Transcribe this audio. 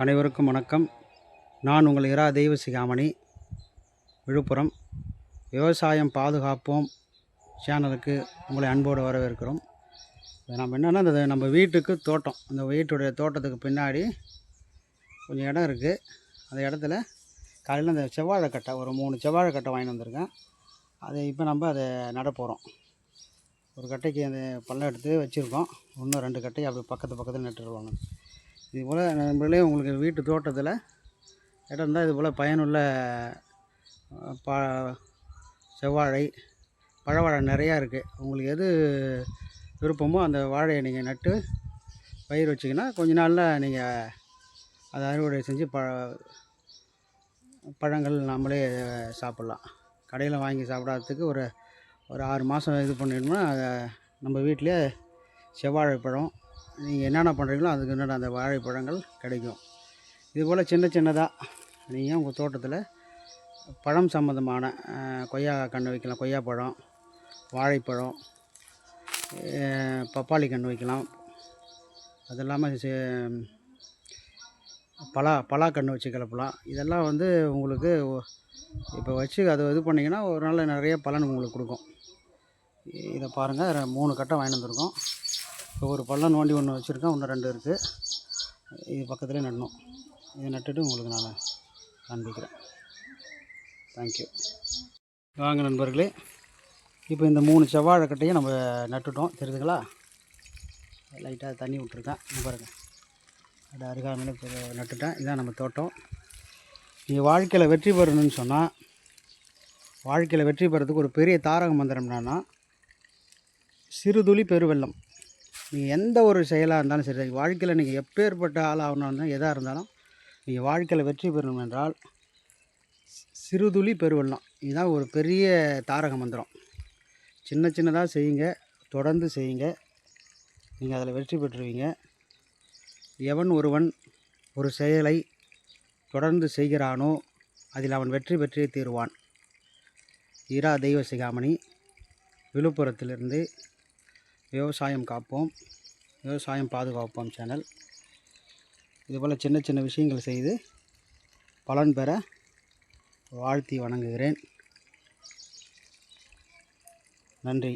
அனைவருக்கும் வணக்கம். நான் உங்கள் இரா தெய்வசிகாமணி, விழுப்புரம். விவசாயம் பாதுகாப்போம் சேனலுக்கு உங்களை அன்போடு வரவேற்கிறோம். நம்ம என்னென்னா, இந்த நம்ம வீட்டுக்கு தோட்டம், அந்த வீட்டுடைய தோட்டத்துக்கு பின்னாடி கொஞ்சம் இடம் இருக்குது. அந்த இடத்துல காலையில் இந்த செவ்வாழைக்கட்டை ஒரு 3 செவ்வாழைக்கட்டை வாங்கிட்டு வந்திருக்கேன். இப்போ நம்ம அதை நட போகிறோம். ஒரு கட்டைக்கு அந்த பள்ளம் எடுத்து வச்சுருக்கோம். இன்னும் 2 கட்டையை அப்படி பக்கத்தில் நட்டுருவாங்க. இதுபோல் நம்மளே உங்களுக்கு வீட்டு தோட்டத்தில் இடம் இருந்தால் இதுபோல் பயனுள்ள செவ்வாழை, பழவாழை நிறையா இருக்குது. உங்களுக்கு எது விருப்பமோ அந்த வாழையை நீங்கள் நட்டு பயிர் வச்சிங்கன்னா கொஞ்ச நாளில் நீங்கள் அதை அறுவடை செஞ்சு பழங்கள் நம்மளே சாப்பிட்லாம். கடையில் வாங்கி சாப்பிடாததுக்கு ஒரு 6 மாதம் இது பண்ணிடணும்னா அதை நம்ம வீட்டிலே செவ்வாழை பழம் நீங்கள் என்னென்ன பண்ணுறீங்களோ அதுக்கு என்னென்ன அந்த வாழைப்பழங்கள் கிடைக்கும். இதுபோல் சின்னதாக நீங்கள் உங்கள் தோட்டத்தில் பழம் சம்மந்தமான கொய்யா கன்று வைக்கலாம். கொய்யாப்பழம், வாழைப்பழம், பப்பாளி கன்று வைக்கலாம். அது இல்லாமல் பலா கன்று வச்சு கிளப்பலாம். இதெல்லாம் உங்களுக்கு இப்போ வச்சு அதை இது பண்ணிங்கன்னா ஒரு நாள் நிறைய பலன் உங்களுக்கு கொடுக்கும். இதை பாருங்கள், 3 கட்டை வாங்கிட்டு வந்திருக்கோம். இப்போ ஒரு பள்ளம் நோண்டி ஒன்று வச்சுருக்கேன், இன்னும் 2 இருக்குது. இது பக்கத்துலேயே நடணும். இதை நட்டுட்டு உங்களுக்கு நான் காண்பிக்கிறேன். தேங்க்யூ. வாங்க நண்பர்களே, இப்போ இந்த 3 செவ்வாழை கட்டையும் நம்ம நட்டுட்டோம். தெரியுதுங்களா? லைட்டாக தண்ணி விட்டுருக்கேன். பாருங்கள், அது அருகாமையில் நட்டுட்டேன். இதுதான் நம்ம தோட்டம். நீங்கள் வாழ்க்கையில் வெற்றி பெறணும்னு சொன்னால், வாழ்க்கையில் வெற்றி பெறதுக்கு ஒரு பெரிய தாரக மந்திரம் என்னன்னா, சிறுதுளி பெருவெள்ளம். நீங்கள் எந்த ஒரு செயலாக இருந்தாலும் சரி, வாழ்க்கையில் நீங்கள் எப்பேற்பட்ட ஆளாகணும், எதாக இருந்தாலும் நீங்கள் வாழ்க்கையில் வெற்றி பெறணும் என்றால் சிறுதுளி பெருவெள்ளம். இதுதான் ஒரு பெரிய தாரக மந்திரம். சின்னதாக செய்யுங்க, தொடர்ந்து செய்யுங்க, நீங்கள் அதில் வெற்றி பெற்றுவீங்க. எவன் ஒருவன் ஒரு செயலை தொடர்ந்து செய்கிறானோ அதில் அவன் வெற்றி பெற்றே தீருவான். இரா தெய்வசிகாமணி, விழுப்புரத்திலிருந்து. விவசாயம் காப்போம், விவசாயம் பாதுகாப்போம் சேனல். இதுபோல் சின்ன விஷயங்கள் செய்து பலன் பெற வாழ்த்தி வணங்குகிறேன். நன்றி.